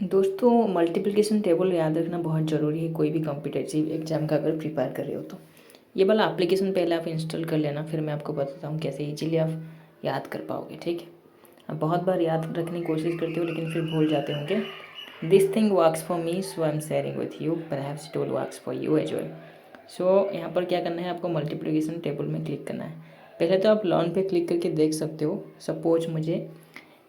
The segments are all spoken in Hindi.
दोस्तों, मल्टीप्लिकेशन टेबल याद रखना बहुत ज़रूरी है कोई भी कॉम्पिटिटिव एग्जाम का अगर प्रिपेयर कर रहे हो तो। ये वाला एप्लीकेशन पहले आप इंस्टॉल कर लेना, फिर मैं आपको बताता हूँ कैसे इजीली आप याद कर पाओगे। ठीक है, आप बहुत बार याद रखने की कोशिश करते हो लेकिन फिर भूल जाते होंगे। This thing works for me so I am sharing with you, perhaps it will works for you as well. So यहाँ पर क्या करना है, आपको मल्टीप्लिकेशन टेबल में क्लिक करना है। पहले तो आप लॉन पे क्लिक करके देख सकते हो। सपोज मुझे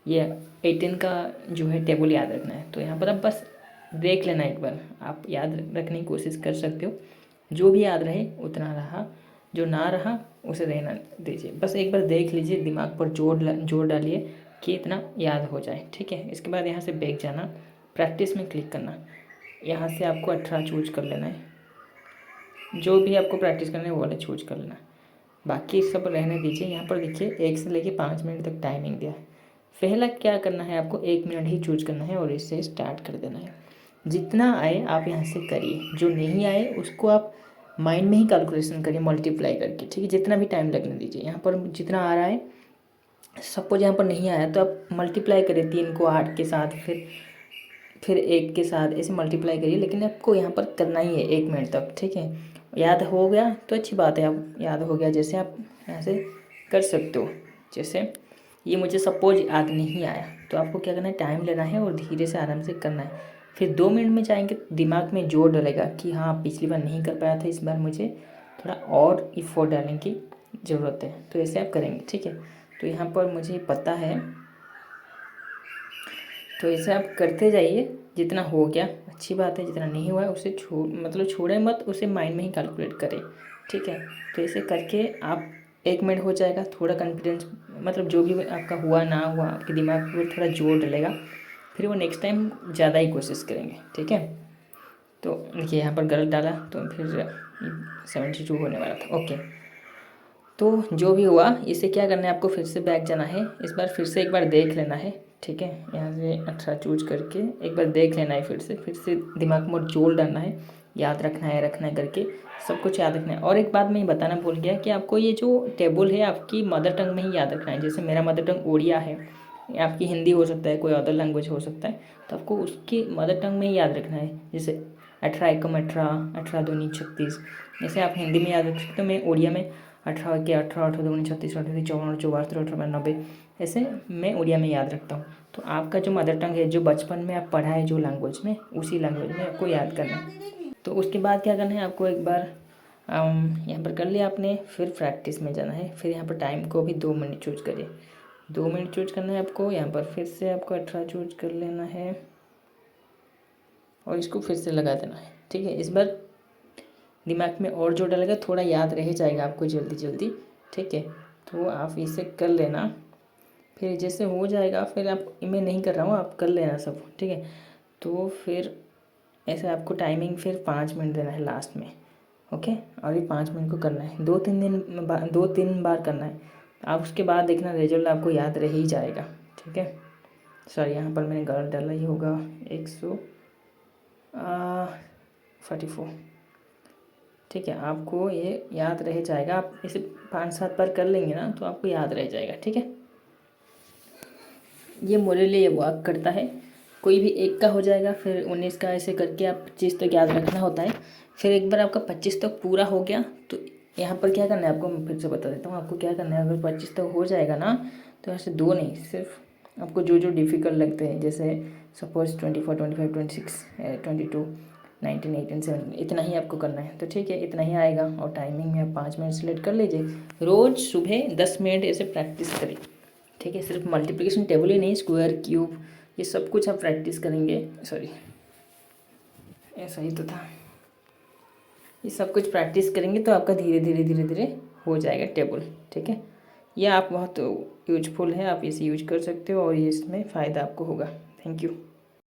ये 18 का जो है टेबल याद रखना है, तो यहाँ पर आप बस देख लेना एक बार, आप याद रखने की कोशिश कर सकते हो। जो भी याद रहे उतना रहा, जो ना रहा उसे रहना दीजिए। बस एक बार देख लीजिए, दिमाग पर जोर डालिए कि इतना याद हो जाए। ठीक है, इसके बाद यहाँ से बैक जाना, प्रैक्टिस में क्लिक करना। यहाँ से आपको 18 चूज कर लेना है, जो भी आपको प्रैक्टिस करना है वो वाला चूज कर लेना, बाकी सब रहने दीजिए। यहाँ पर देखिए 1 से लेके 5 मिनट तक टाइमिंग दिया है। पहला क्या करना है, आपको 1 मिनट ही चूज करना है और इससे स्टार्ट कर देना है। जितना आए आप यहाँ से करिए, जो नहीं आए उसको आप माइंड में ही कैलकुलेशन करिए मल्टीप्लाई करके। ठीक है, जितना भी टाइम लगने दीजिए। यहाँ पर जितना आ रहा है, सपोज यहाँ पर नहीं आया तो आप मल्टीप्लाई करिए 3 को 8 के साथ, फिर 1 के साथ, ऐसे मल्टीप्लाई करिए। लेकिन आपको यहाँ पर करना ही है 1 मिनट तक। ठीक है, याद हो गया तो अच्छी बात है, आप याद हो गया जैसे आप यहाँ से कर सकते हो। जैसे ये मुझे सपोज याद नहीं आया तो आपको क्या करना है, टाइम लेना है और धीरे से आराम से करना है। फिर 2 मिनट में जाएंगे, दिमाग में जोर डलेगा कि हाँ पिछली बार नहीं कर पाया था, इस बार मुझे थोड़ा और इफोर्ट डालने की ज़रूरत है, तो ऐसे आप करेंगे। ठीक है, तो यहाँ पर मुझे पता है, तो ऐसे आप करते जाइए। जितना हो गया अच्छी बात है, जितना नहीं हुआ है उसे छोड़े मत, उसे माइंड में ही कैलकुलेट करें। ठीक है, तो ऐसे करके आप 1 मिनट हो जाएगा। थोड़ा कॉन्फिडेंस, जो भी आपका हुआ ना हुआ, आपके दिमाग पर थोड़ा जोर डलेगा, फिर वो नेक्स्ट टाइम ज़्यादा ही कोशिश करेंगे। ठीक है, तो देखिए यहाँ पर गलत डाला तो फिर 72 होने वाला था। ओके, तो जो भी हुआ, इसे क्या करना है, आपको फिर से बैक जाना है। इस बार फिर से एक बार देख लेना है। ठीक है, यहाँ से 18 चूज करके एक बार देख लेना है, फिर से दिमाग में जोर डालना है, याद रखना है करके सब कुछ याद रखना है। और एक बात मैं बताना भूल गया कि आपको ये जो टेबल है आपकी मदर टंग में ही याद रखना है। जैसे मेरा मदर टंग उड़िया है, आपकी हिंदी हो सकता है, कोई अदर लैंग्वेज हो सकता है, तो आपको उसकी मदर टंग में ही याद रखना है। जैसे 18 एकम 18, 18 दूनी 36, जैसे आप हिंदी में याद रख सकते हो, मैं उड़िया में 18 के 18, 18 दूनी 36, 38 54, 74, 18 90, ऐसे मैं उड़िया में याद रखता हूँ। तो आपका जो मदर टंग है, जो बचपन में आप पढ़ा है जो लैंग्वेज में, उसी लैंग्वेज में आपको याद करना है। तो उसके बाद क्या करना है, आपको एक बार यहाँ पर कर लिया आपने, फिर प्रैक्टिस में जाना है। फिर यहाँ पर टाइम को भी 2 मिनट चूज करिए, 2 मिनट चूज करना है आपको। यहाँ पर फिर से आपको 18 चूज कर लेना है और इसको फिर से लगा देना है। ठीक है, इस बार दिमाग में और जो डलेगा थोड़ा याद रह जाएगा आपको जल्दी जल्दी। ठीक है, तो आप इसे कर लेना, फिर जैसे हो जाएगा, फिर आप, मैं नहीं कर रहा हूँ, आप कर लेना सब। ठीक है, तो फिर ऐसे आपको टाइमिंग फिर 5 मिनट देना है लास्ट में। ओके, और ये 5 मिनट को करना है 2-3 बार करना है। आप उसके बाद देखना रिजल्ट आपको याद रह ही जाएगा। ठीक है, सॉरी यहाँ पर मैंने गलत डाला, ही होगा 144। ठीक है, आपको ये याद रह जाएगा। आप इसे 5-7 बार कर लेंगे ना तो आपको याद रह जाएगा। ठीक है, ये मेरे लिए वर्क करता है। कोई भी 1 का हो जाएगा, फिर 19 का, ऐसे करके आप 25 तक याद रखना होता है। फिर एक बार आपका 25 तक पूरा हो गया तो यहाँ पर क्या करना है आपको, मैं फिर से बता देता हूँ आपको क्या करना है। अगर 25 तक हो जाएगा ना तो ऐसे 2 नहीं, सिर्फ आपको जो जो डिफ़िकल्ट लगते हैं, जैसे सपोज 24, 25, 26, 22, 19, 18, 17, इतना ही आपको करना है। तो ठीक है, इतना ही आएगा। और टाइमिंग में आप 5 मिनट सेलेक्ट कर लीजिए। रोज़ सुबह 10 मिनट ऐसे प्रैक्टिस करें। ठीक है, सिर्फ मल्टीप्लिकेशन टेबल ही नहीं, स्क्वायर, क्यूब, ये सब कुछ आप प्रैक्टिस करेंगे। सॉरी, ऐसा ही तो था। ये सब कुछ प्रैक्टिस करेंगे तो आपका धीरे धीरे धीरे धीरे हो जाएगा टेबल। ठीक है, ये आप बहुत यूजफुल है, आप इसे यूज कर सकते हो और ये इसमें फ़ायदा आपको होगा। Thank you.